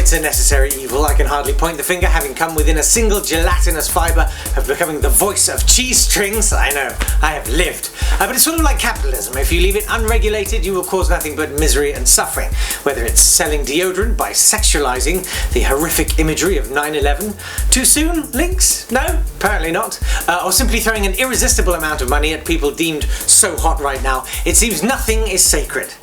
it's a necessary evil. I can hardly point the finger, having come within a single gelatinous fibre of becoming the voice of cheese strings. I know, I have lived. But it's sort of like capitalism. If you leave it unregulated, you will cause nothing but misery and suffering. Whether it's selling deodorant by sexualising the horrific imagery of 9/11. Too soon, Links? No? Apparently not. Or simply throwing an irresistible amount of money at people deemed so hot right now. It seems nothing is sacred.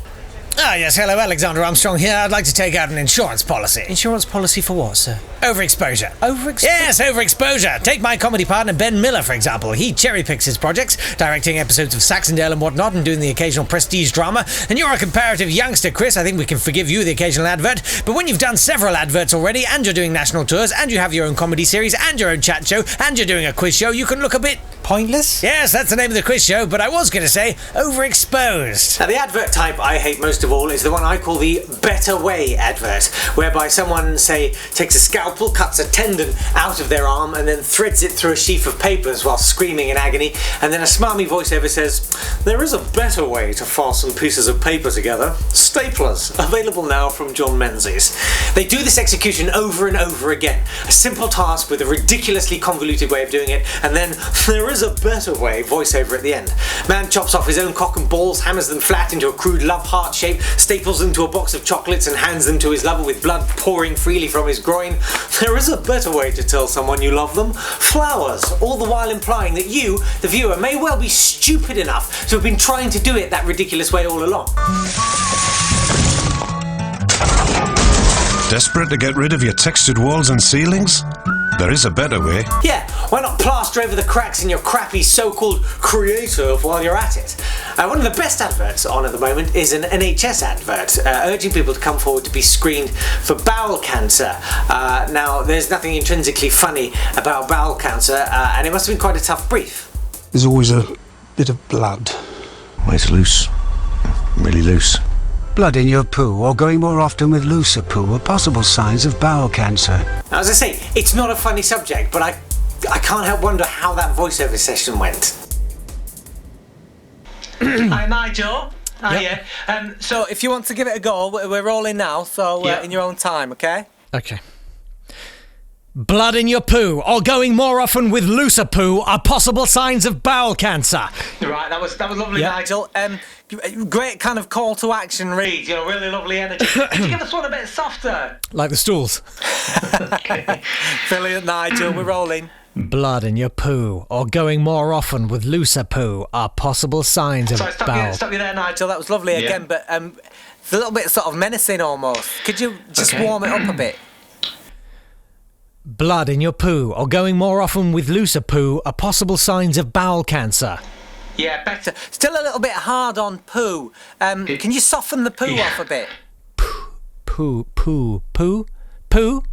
Ah, yes, hello, Alexander Armstrong here. I'd like to take out an insurance policy. Insurance policy for what, sir? Overexposure. Overexposure? Yes, overexposure. Take my comedy partner Ben Miller, for example. He cherry-picks his projects, directing episodes of Saxondale and whatnot and doing the occasional prestige drama. And you're a comparative youngster, Chris. I think we can forgive you the occasional advert. But when you've done several adverts already, and you're doing national tours, and you have your own comedy series, and your own chat show, and you're doing a quiz show, you can look a bit... pointless? Yes, that's the name of the quiz show, but I was going to say overexposed. Now, the advert type I hate most of all is the one I call the better way advert, whereby someone, say, takes a scalpel, cuts a tendon out of their arm, and then threads it through a sheaf of papers while screaming in agony, and then a smarmy voiceover says, "There is a better way to fasten pieces of paper together. Staplers, available now from John Menzies." They do this execution over and over again. A simple task with a ridiculously convoluted way of doing it, and then there is a better way voiceover at the end. Man chops off his own cock and balls, hammers them flat into a crude love heart shape, staples them to a box of chocolates and hands them to his lover with blood pouring freely from his groin. There is a better way to tell someone you love them. Flowers, all the while implying that you, the viewer, may well be stupid enough to have been trying to do it that ridiculous way all along. Desperate to get rid of your textured walls and ceilings? There is a better way. Yeah, why not plaster over the cracks in your crappy so-called creative while you're at it? One of the best adverts on at the moment is an NHS advert urging people to come forward to be screened for bowel cancer. Now, there's nothing intrinsically funny about bowel cancer, and it must have been quite a tough brief. There's always a bit of blood. Well, it's loose. Really loose. Blood in your poo, or going more often with looser poo, are possible signs of bowel cancer. Now, as I say, it's not a funny subject, but I can't help wonder how that voiceover session went. Hi, Nigel. Yep. Hiya. So, if you want to give it a go, we're rolling now, so in your own time, okay? Okay. Blood in your poo, or going more often with looser poo, are possible signs of bowel cancer. Right, that was lovely, Yep. Nigel. Great kind of call to action read, really lovely energy. Could you give us one a bit softer? Like the stools. Okay. Brilliant, Nigel, we're rolling. Blood in your poo, or going more often with looser poo, are possible signs of Sorry, bowel. stop you there, Nigel. That was lovely again, but it's a little bit sort of menacing almost. Could you just warm it up a bit? Blood in your poo, or going more often with looser poo, are possible signs of bowel cancer. Yeah, better. Still a little bit hard on poo. Can you soften the poo off a bit? Poo?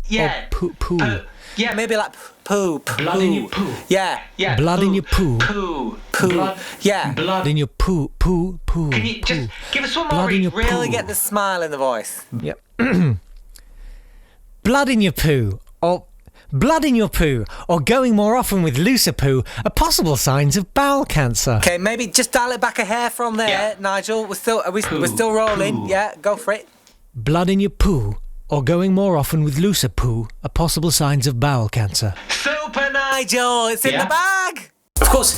Yeah. Or poo? Yeah, maybe like poo. Blood in your poo. Yeah. Blood in your poo. Poo. Poo. Yeah. Blood in your poo. Can you just give us one more Blood in read? your Really poo. get the smile in the voice. Yep. Blood in your poo, or going more often with looser poo, are possible signs of bowel cancer. Okay, maybe just dial it back a hair from there, Nigel. We're still rolling. Poo. Yeah, go for it. Blood in your poo, or going more often with looser poo, are possible signs of bowel cancer. Super, Nigel. It's in the bag. Of course,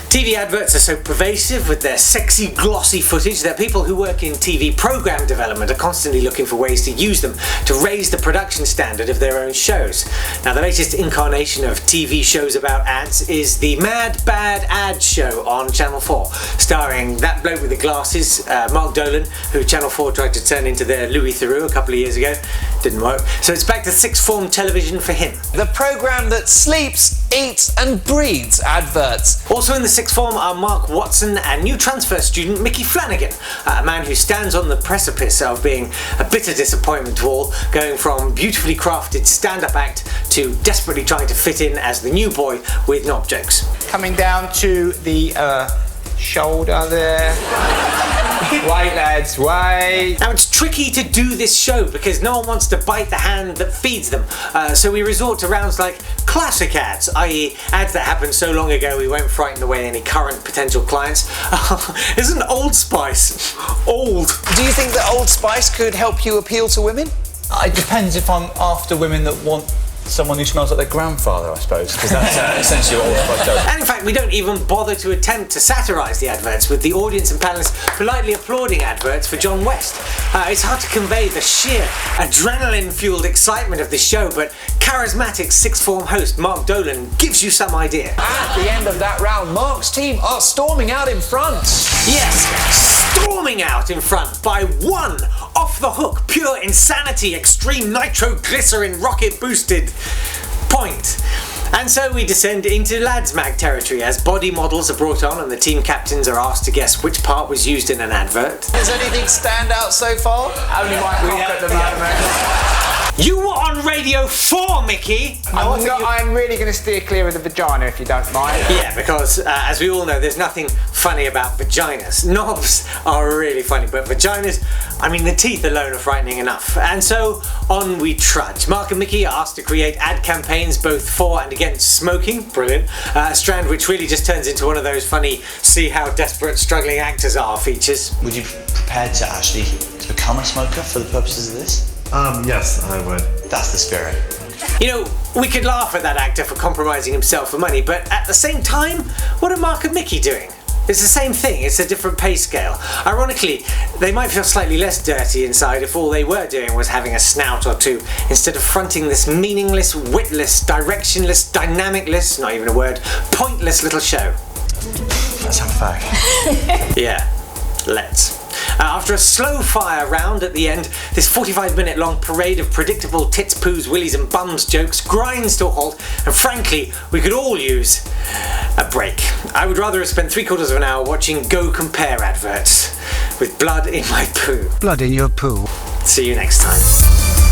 TV adverts are so pervasive with their sexy, glossy footage that people who work in TV program development are constantly looking for ways to use them to raise the production standard of their own shows. Now, the latest incarnation of TV shows about ads is the Mad Bad Ad Show on Channel 4, starring that bloke with the glasses, Mark Dolan, who Channel 4 tried to turn into their Louis Theroux a couple of years ago. Didn't work. So it's back to sixth form television for him. The programme that sleeps, eats and breathes adverts. Also in the sixth form are Mark Watson and new transfer student Mickey Flanagan, a man who stands on the precipice of being a bitter disappointment to all, going from beautifully crafted stand-up act to desperately trying to fit in as the new boy with knob jokes. Coming down to the shoulder there. Wait, lads, wait. Now, it's tricky to do this show because no one wants to bite the hand that feeds them, so we resort to rounds like classic ads, i.e. ads that happened so long ago we won't frighten away any current potential clients. Isn't Old Spice old? Do you think that Old Spice could help you appeal to women? It depends if I'm after women that want someone who smells like their grandfather, I suppose, because that's essentially what Overexposed does. And in fact, we don't even bother to attempt to satirise the adverts, with the audience and panellists politely applauding adverts for John West. It's hard to convey the sheer adrenaline-fuelled excitement of the show, but charismatic sixth form host Mark Dolan gives you some idea. At the end of that round, Mark's team are storming out in front. Yes, storming out in front by one off-the-hook, pure insanity, extreme nitroglycerin rocket-boosted point. And so we descend into lads mag territory as body models are brought on and the team captains are asked to guess which part was used in an advert. Does anything stand out so far? Only my cock at the moment. You were on Radio 4, Mickey! I'm really going to steer clear of the vagina, if you don't mind. Yeah, because as we all know, there's nothing funny about vaginas. Knobs are really funny, but vaginas, I mean, the teeth alone are frightening enough. And so on we trudge. Mark and Mickey are asked to create ad campaigns both for and against smoking. Brilliant. A strand which really just turns into one of those funny see how desperate struggling actors are features. Would you be prepared to actually become a smoker for the purposes of this? Yes, I would. That's the spirit. You know, we could laugh at that actor for compromising himself for money, but at the same time, what are Mark and Mickey doing? It's the same thing, it's a different pay scale. Ironically, they might feel slightly less dirty inside if all they were doing was having a snout or two, instead of fronting this meaningless, witless, directionless, dynamicless, not even a word, pointless little show. Let's have a fag. Yeah, let's. After a slow fire round at the end, this 45-minute long parade of predictable tits, poos, willies and bums jokes grinds to a halt, and frankly, we could all use a break. I would rather have spent 3/4 of an hour watching Go Compare adverts with blood in my poo. Blood in your poo. See you next time.